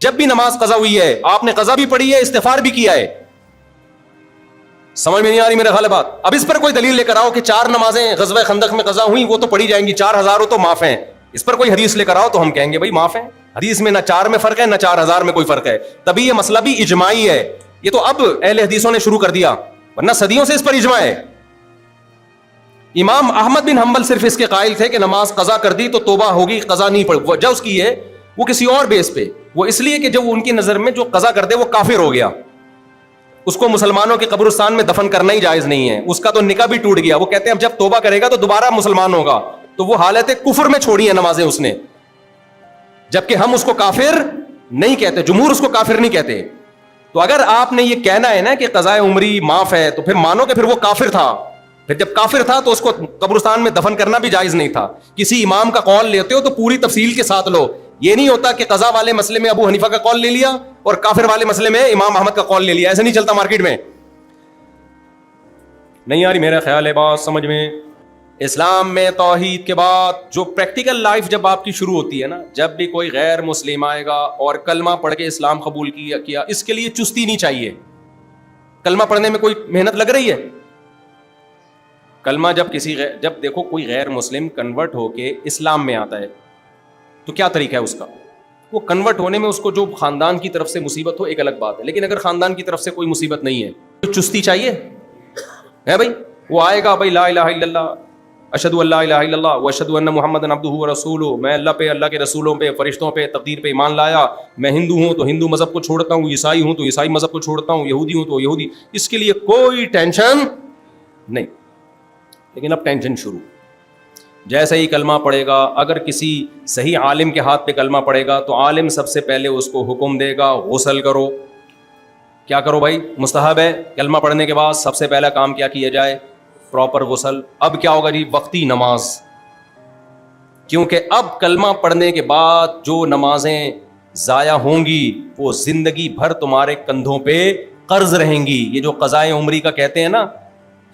جب بھی نماز قضا ہوئی ہے آپ نے قضا بھی پڑھی ہے, استغفار بھی کیا ہے. سمجھ میں نہیں آ رہی میرے خیال بات؟ اب اس پر کوئی دلیل لے کر آؤ کہ 4 نمازیں غزوہ خندق میں قضا ہوئی وہ تو پڑھی جائیں گی, 4000 تو معاف ہیں. اس پر کوئی حدیث لے کر آؤ تو ہم کہیں گے بھائی معاف ہیں. حدیث میں نہ 4 میں فرق ہے نہ 4000 میں کوئی فرق ہے. تبھی یہ مسئلہ بھی اجماعی ہے. یہ تو اب اہل حدیثوں نے شروع کر دیا, ورنہ صدیوں سے اس پر اجماع ہے. امام احمد بن حنبل صرف اس کے قائل تھے کہ نماز قضا کر دی تو توبہ ہوگی, قضا نہیں پڑ. وجہ اس کی ہے وہ کسی اور بیس پہ, وہ اس لیے کہ جب ان کی نظر میں جو قضا کر دے وہ کافر ہو گیا, اس کو مسلمانوں کے قبرستان میں دفن کرنا ہی جائز نہیں ہے, اس کا تو نکاح بھی ٹوٹ گیا. وہ کہتے ہیں اب جب توبہ کرے گا تو دوبارہ مسلمان ہوگا, تو وہ حالت کفر میں چھوڑی ہیں نمازیں اس نے, جبکہ ہم اس کو کافر نہیں کہتے, جمہور اس کو کافر نہیں کہتے. تو اگر آپ نے یہ کہنا ہے نا کہ قضائے عمری معاف ہے تو پھر مانو کہ پھر وہ کافر تھا. پھر جب کافر تھا تو اس کو قبرستان میں دفن کرنا بھی جائز نہیں تھا. کسی امام کا قول لیتے ہو تو پوری تفصیل کے ساتھ لو. یہ نہیں ہوتا کہ قضا والے مسئلے میں ابو حنیفہ کا قول لے لیا اور کافر والے مسئلے میں امام احمد کا قول لے لیا. ایسا نہیں چلتا مارکیٹ میں. نہیں آ رہی میرا خیال ہے بات سمجھ میں؟ اسلام میں توحید کے بعد جو پریکٹیکل لائف جب آپ کی شروع ہوتی ہے نا, جب بھی کوئی غیر مسلم آئے گا اور کلمہ پڑھ کے اسلام قبول کیا, اس کے لیے چستی نہیں چاہیے. کلمہ پڑھنے میں کوئی محنت لگ رہی ہے؟ کلمہ جب دیکھو کوئی غیر مسلم کنورٹ ہو کے اسلام میں آتا ہے تو کیا طریقہ ہے اس کا؟ وہ کنورٹ ہونے میں اس کو جو خاندان کی طرف سے مصیبت ہو ایک الگ بات ہے, لیکن اگر خاندان کی طرف سے کوئی مصیبت نہیں ہے تو چستی چاہیے ہے بھائی. وہ آئے گا بھائی لا الہ الا اللہ اشہد ان لا الہ الا اللہ واشہد ان محمد عبدہ ورسولہ, میں اللہ پہ, اللہ کے رسولوں پہ, فرشتوں پہ, تقدیر پہ ایمان لایا. میں ہندو ہوں تو ہندو مذہب کو چھوڑتا ہوں, عیسائی ہوں تو عیسائی مذہب کو چھوڑتا ہوں, یہودی ہوں تو یہودی. اس کے لیے کوئی ٹینشن نہیں. لیکن اب ٹینشن شروع. جیسے ہی کلمہ پڑھے گا, اگر کسی صحیح عالم کے ہاتھ پہ کلمہ پڑھے گا تو عالم سب سے پہلے اس کو حکم دے گا غسل کرو. کیا کرو بھائی؟ مستحب ہے کلمہ پڑھنے کے بعد سب سے پہلا کام کیا کیا جائے؟ پراپر غسل. اب کیا ہوگا جی؟ وقتی نماز. کیونکہ اب کلمہ پڑھنے کے بعد جو نمازیں ضائع ہوں گی وہ زندگی بھر تمہارے کندھوں پہ قرض رہیں گی. یہ جو قضائے عمری کا کہتے ہیں نا,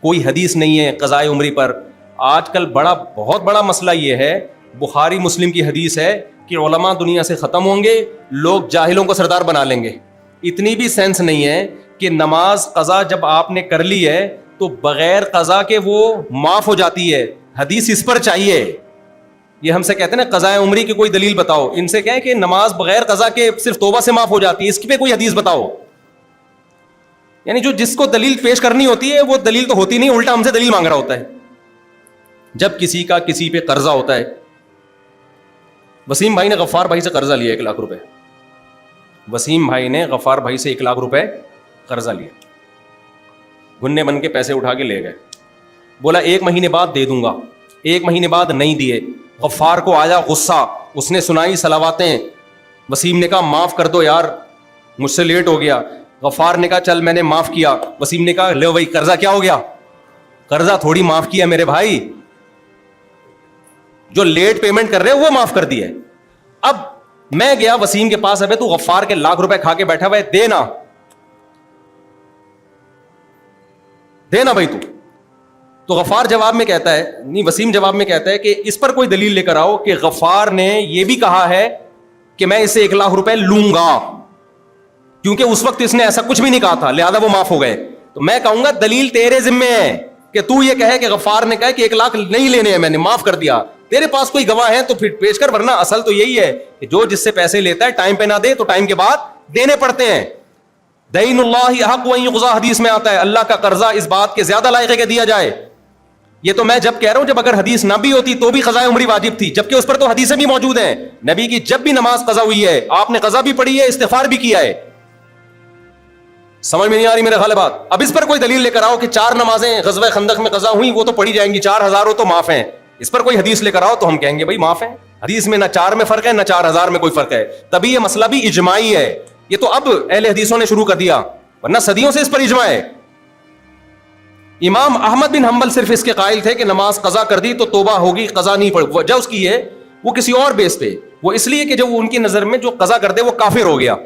کوئی حدیث نہیں ہے قضائے عمری پر. آج کل بہت بڑا مسئلہ یہ ہے, بخاری مسلم کی حدیث ہے کہ علماء دنیا سے ختم ہوں گے, لوگ جاہلوں کو سردار بنا لیں گے. اتنی بھی سینس نہیں ہے کہ نماز قضا جب آپ نے کر لی ہے تو بغیر قضا کے وہ معاف ہو جاتی ہے. حدیث اس پر چاہیے. یہ ہم سے کہتے ہیں نا قضائے عمری کی کوئی دلیل بتاؤ, ان سے کہیں کہ نماز بغیر قضا کے صرف توبہ سے معاف ہو جاتی ہے, اس کی پہ کوئی حدیث بتاؤ. یعنی جو جس کو دلیل پیش کرنی ہوتی ہے وہ دلیل تو ہوتی نہیں, الٹا ہم سے دلیل مانگ رہا ہوتا ہے. جب کسی کا کسی پہ قرضہ ہوتا ہے, وسیم بھائی نے غفار بھائی سے قرضہ لیا 1 لاکھ روپے. وسیم بھائی نے غفار بھائی سے 1 لاکھ روپے قرضہ لیا, گنے بن کے پیسے اٹھا کے لے گئے. بولا 1 مہینے بعد دے دوں گا. 1 مہینے بعد نہیں دیے. غفار کو آیا غصہ, اس نے سنائی صلواتیں. وسیم نے کہا معاف کر دو یار, مجھ سے لیٹ ہو گیا. غفار نے کہا چل میں نے معاف کیا. وسیم نے کہا لو بھائی قرضہ کیا ہو گیا؟ قرضہ تھوڑی معاف کیا میرے بھائی, جو لیٹ پیمنٹ کر رہے وہ معاف کر دی ہے. اب میں گیا وسیم کے پاس, ابے تو غفار کے 1 لاکھ روپے کھا کے بیٹھا ہوا ہے, دینا دینا بھائی تو غفار جواب میں کہتا ہے, نہیں وسیم جواب میں کہتا ہے کہ اس پر کوئی دلیل لے کر آؤ کہ غفار نے یہ بھی کہا ہے کہ میں اسے 1 لاکھ روپے لوں گا, کیونکہ اس وقت اس نے ایسا کچھ بھی نہیں کہا تھا, لہذا وہ معاف ہو گئے. تو میں کہوں گا دلیل تیرے ذمے ہے کہ تو یہ کہے کہ غفار نے کہا کہ 1 لاکھ نہیں لینے ہیں, میں نے معاف کر دیا. تیرے پاس کوئی گواہ ہے تو پھر پیش کر, ورنہ اصل تو یہی ہے کہ جو جس سے پیسے لیتا ہے ٹائم پہ نہ دے تو ٹائم کے بعد دینے پڑتے ہیں. دین اللہ حق و ان یقضى حدیث میں آتا ہے, اللہ کا قرضہ اس بات کے زیادہ لائق ہے کہ دیا جائے. یہ تو میں جب کہہ رہا ہوں, جب اگر حدیث نہ بھی ہوتی تو بھی قضاء عمری واجب تھی, جبکہ اس پر تو حدیثیں بھی موجود ہیں. نبی کی جب بھی نماز قضا ہوئی ہے آپ نے قضا بھی پڑھی ہے, استغفار بھی کیا ہے. سمجھ میں نہیں آ رہی میرے خیال بات؟ اب اس پر کوئی دلیل لے کر آؤ کہ 4 نمازیں غزوہ خندق میں قضا ہوئی وہ تو پڑھی جائیں گی, 4000 تو معاف ہیں. اس پر کوئی حدیث لے کر آؤ تو ہم کہیں گے بھائی معاف ہیں. حدیث میں نہ 4 میں فرق ہے نہ 4000 میں کوئی فرق ہے. تبھی یہ مسئلہ بھی اجماعی ہے. یہ تو اب اہل حدیثوں نے شروع کر دیا, ورنہ صدیوں سے اس پر اجماع ہے. امام احمد بن حنبل صرف اس کے قائل تھے کہ نماز قضا کر دی تو توبہ ہوگی, قضا نہیں پڑ. وجہ اس کی ہے وہ کسی اور بیس پہ, وہ اس لیے کہ جب ان کی نظر میں جو قضا کر دے وہ کافر ہو گیا,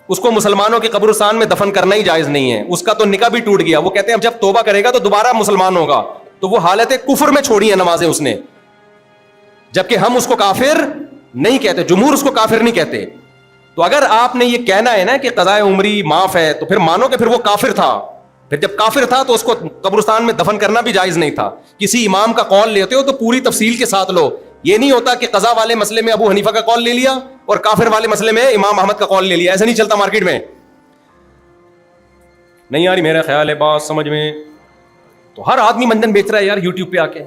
اس کو مسلمانوں کے قبرستان میں دفن کرنا ہی جائز نہیں ہے, اس کا تو نکاح بھی ٹوٹ گیا. وہ کہتے ہیں اب جب توبہ کرے گا تو دوبارہ مسلمان ہوگا, تو وہ حالت کفر میں چھوڑی ہیں نمازیں اس نے, جبکہ ہم اس کو کافر نہیں کہتے, جمہور اس کو کافر نہیں کہتے. تو اگر آپ نے یہ کہنا ہے نا کہ قضاء عمری معاف ہے تو پھر مانو کہ پھر وہ کافر تھا. پھر جب کافر تھا تو اس کو قبرستان میں دفن کرنا بھی جائز نہیں تھا. کسی امام کا قول لیتے ہو تو پوری تفصیل کے ساتھ لو. یہ نہیں ہوتا کہ قضا والے مسئلے میں ابو حنیفہ کا قول لے لیا اور کافر والے مسئلے میں امام احمد کا قول لے لیا. ایسا نہیں چلتا مارکیٹ میں. نہیں آ رہی میرا خیال ہے بات سمجھ میں. تو ہر آدمی منجن بیچ رہا ہے یار یوٹیوب پہ آ کے.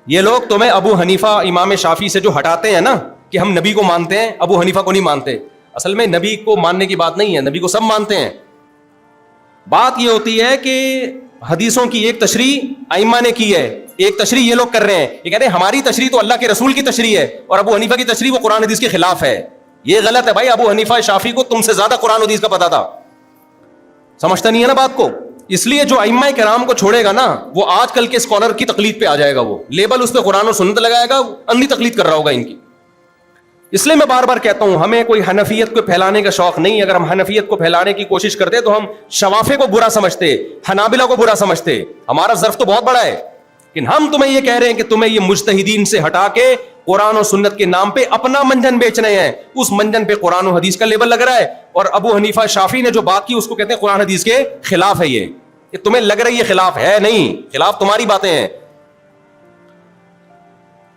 یہ لوگ تمہیں ابو حنیفہ امام شافعی سے جو ہٹاتے ہیں نا کہ ہم نبی کو مانتے ہیں, ابو حنیفہ کو نہیں مانتے. اصل میں نبی کو ماننے کی بات نہیں ہے, نبی کو سب مانتے ہیں. بات یہ ہوتی ہے کہ حدیثوں کی ایک تشریح ائمہ نے کی ہے, ایک تشریح یہ لوگ کر رہے ہیں. یہ کہتے ہیں ہماری تشریح تو اللہ کے رسول کی تشریح ہے اور ابو حنیفہ کی تشریح وہ قرآن حدیث کے خلاف ہے. یہ غلط ہے بھائی. ابو حنیفہ شافعی کو تم سے زیادہ قرآن حدیث کا پتا تھا. سمجھتا نہیں ہے نا بات کو. اس لیے جو ائمہ کرام کو چھوڑے گا نا وہ آج کل کے اسکالر کی تقلید پہ آ جائے گا. وہ لیبل اس پہ قرآن و سنت لگائے گا, اندھی تقلید کر رہا ہوگا ان کی. اس لیے میں بار بار کہتا ہوں ہمیں کوئی حنفیت کو پھیلانے کا شوق نہیں. اگر ہم حنفیت کو پھیلانے کی کوشش کرتے تو ہم شوافے کو برا سمجھتے, حنابلہ کو برا سمجھتے. ہمارا ظرف تو بہت بڑا ہے, لیکن ہم تمہیں یہ کہہ رہے ہیں کہ تمہیں یہ مجتہدین سے ہٹا کے قرآن و سنت کے نام پہ اپنا منجن بیچ رہے ہیں. اس منجن پہ قرآن و حدیث کا لیبل لگ رہا ہے اور ابو حنیفہ شافعی نے جو بات کی اس کو کہتے ہیں قرآن حدیث کے خلاف ہے. یہ تمہیں لگ رہی ہے خلاف ہے, نہیں, خلاف تمہاری باتیں ہیں.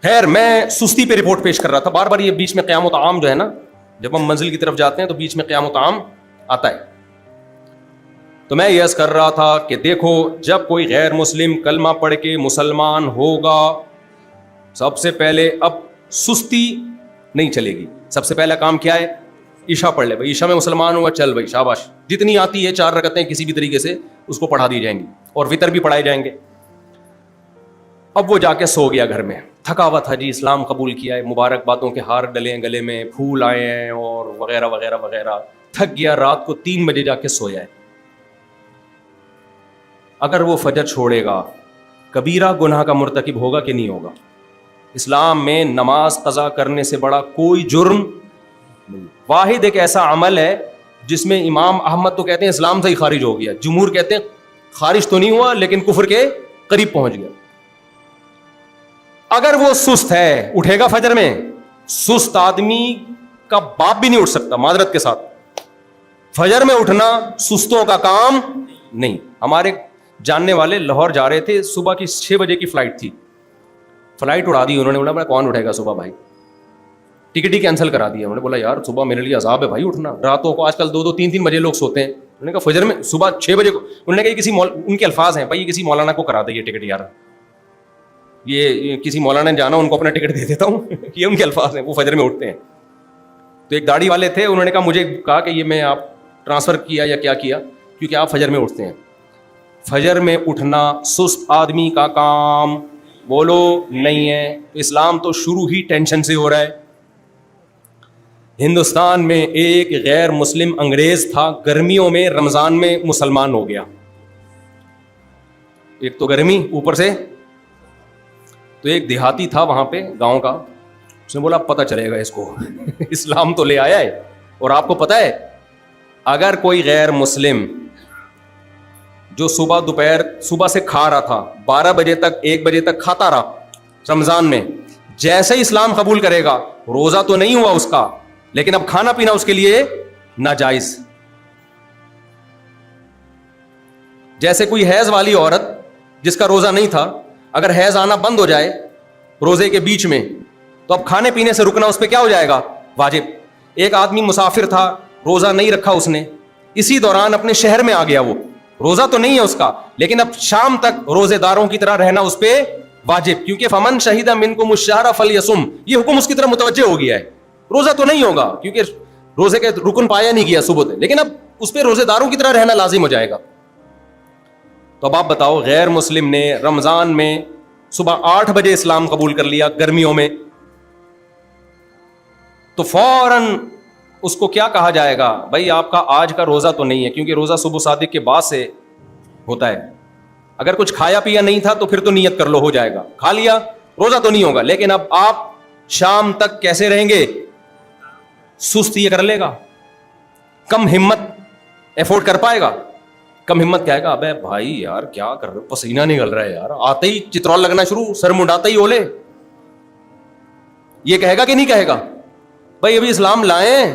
خیر میں سستی پہ رپورٹ پیش کر رہا تھا. بار بار یہ بیچ میں قیام و طعام جو ہے نا, جب ہم منزل کی طرف جاتے ہیں تو بیچ میں قیام و طعام آتا ہے. تو میں یہ عرض کر رہا تھا کہ دیکھو جب کوئی غیر مسلم کلمہ پڑھ کے مسلمان ہوگا, سب سے پہلے اب سستی نہیں چلے گی. سب سے پہلا کام کیا ہے؟ عشاء پڑھ لے بھائی. عشاء میں مسلمان ہوا, چل بھائی شاباش, جتنی آتی ہے 4 رکعتیں کسی بھی طریقے سے اس کو پڑھا دی جائیں گی اور وتر بھی پڑھائے جائیں گے. اب وہ جا کے سو گیا گھر میں, تھکا ہوا تھا جی, اسلام قبول کیا ہے, مبارک باتوں کے ہار ڈلے ہیں گلے میں, پھول آئے ہیں اور وغیرہ وغیرہ وغیرہ. تھک گیا, رات کو 3 بجے جا کے سویا ہے. اگر وہ فجر چھوڑے گا کبیرہ گناہ کا مرتکب ہوگا کہ نہیں ہوگا؟ اسلام میں نماز قضا کرنے سے بڑا کوئی جرم نہیں. واحد ایک ایسا عمل ہے جس میں امام احمد تو کہتے ہیں اسلام سے ہی خارج ہو گیا, جمہور کہتے ہیں خارج تو نہیں ہوا لیکن کفر کے قریب پہنچ گیا. اگر وہ سست ہے اٹھے گا فجر میں, سست آدمی کا باپ بھی نہیں اٹھ سکتا معذرت کے ساتھ. فجر میں اٹھنا سستوں کا کام نہیں. ہمارے جاننے والے لاہور جا رہے تھے, صبح کی 6 بجے کی فلائٹ تھی, فلائٹ اڑا دی انہوں نے. بولا کون اٹھے گا صبح بھائی, ٹکٹ ہی کینسل کرا دیا. انہوں نے بولا یار صبح میرے لیے عذاب ہے بھائی اٹھنا, راتوں کو آج کل 2-2, 3-3 بجے لوگ سوتے ہیں. انہوں نے کہا فجر میں صبح 6 بجے کو, انہوں نے کہا کسی ان کے الفاظ ہیں بھائی, یہ کسی مولانا کو کرا دے یہ ٹکٹ یار, یہ کسی مولانا نے جانا ان کو اپنا ٹکٹ دے دیتا ہوں. یہ ان کے الفاظ ہیں, وہ فجر میں اٹھتے ہیں. تو ایک داڑھی والے تھے, انہوں نے کہا مجھے کہا کہ یہ میں آپ ٹرانسفر کیا یا کیا کیا, کیونکہ آپ فجر میں اٹھتے ہیں. فجر میں اٹھنا سست آدمی کا کام بولو نہیں ہے. اسلام تو شروع ہی ٹینشن سے ہو رہا ہے. ہندوستان میں ایک غیر مسلم انگریز تھا, گرمیوں میں رمضان میں مسلمان ہو گیا. ایک تو گرمی اوپر سے, تو ایک دیہاتی تھا وہاں پہ گاؤں کا, اس نے بولا پتہ چلے گا اس کو اسلام تو لے آیا ہے. اور آپ کو پتہ ہے اگر کوئی غیر مسلم جو صبح سے کھا رہا تھا 12 بجے تک 1 بجے تک کھاتا رہا رمضان میں, جیسے ہی اسلام قبول کرے گا, روزہ تو نہیں ہوا اس کا لیکن اب کھانا پینا اس کے لیے ناجائز. جیسے کوئی حیض والی عورت جس کا روزہ نہیں تھا, اگر حیض آنا بند ہو جائے روزے کے بیچ میں تو اب کھانے پینے سے رکنا اس پہ کیا ہو جائے گا؟ واجب. ایک آدمی مسافر تھا, روزہ نہیں رکھا اس نے, اسی دوران اپنے شہر میں آ گیا, وہ روزہ تو نہیں ہے اس کا لیکن اب شام تک روزے داروں کی طرح رہنا اس پہ واجب, کیونکہ فمن شہید منکم الشہر فلیصم, یہ حکم اس کی طرف متوجہ ہو گیا ہے. روزہ تو نہیں ہوگا کیونکہ روزے کے رکن پایا نہیں گیا صبح سے, لیکن اب اس پہ روزے داروں کی طرح رہنا لازم ہو جائے گا. تو اب آپ بتاؤ, غیر مسلم نے رمضان میں صبح 8 بجے اسلام قبول کر لیا گرمیوں میں, تو فوراً اس کو کیا کہا جائے گا؟ بھائی آپ کا آج کا روزہ تو نہیں ہے, کیونکہ روزہ صبح صادق کے بعد سے ہوتا ہے. اگر کچھ کھایا پیا نہیں تھا تو پھر تو نیت کر لو, ہو جائے گا. کھا لیا روزہ تو نہیں ہوگا, لیکن اب آپ شام تک کیسے رہیں گے؟ سست یہ کر لے گا, کم ہمت ایفورڈ کر پائے گا. کم ہمت کہے گا ابے بھائی یار کیا کر رہے ہو, پسینہ نکل رہا ہے یار, آتے ہی چترول لگنا شروع, سر منڈاتے ہی اولے. یہ کہے گا کہ نہیں کہے گا؟ بھائی ابھی اسلام لائیں,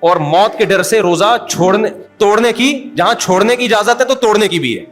اور موت کے ڈر سے روزہ توڑنے کی، جہاں چھوڑنے کی اجازت ہے تو توڑنے کی بھی ہے.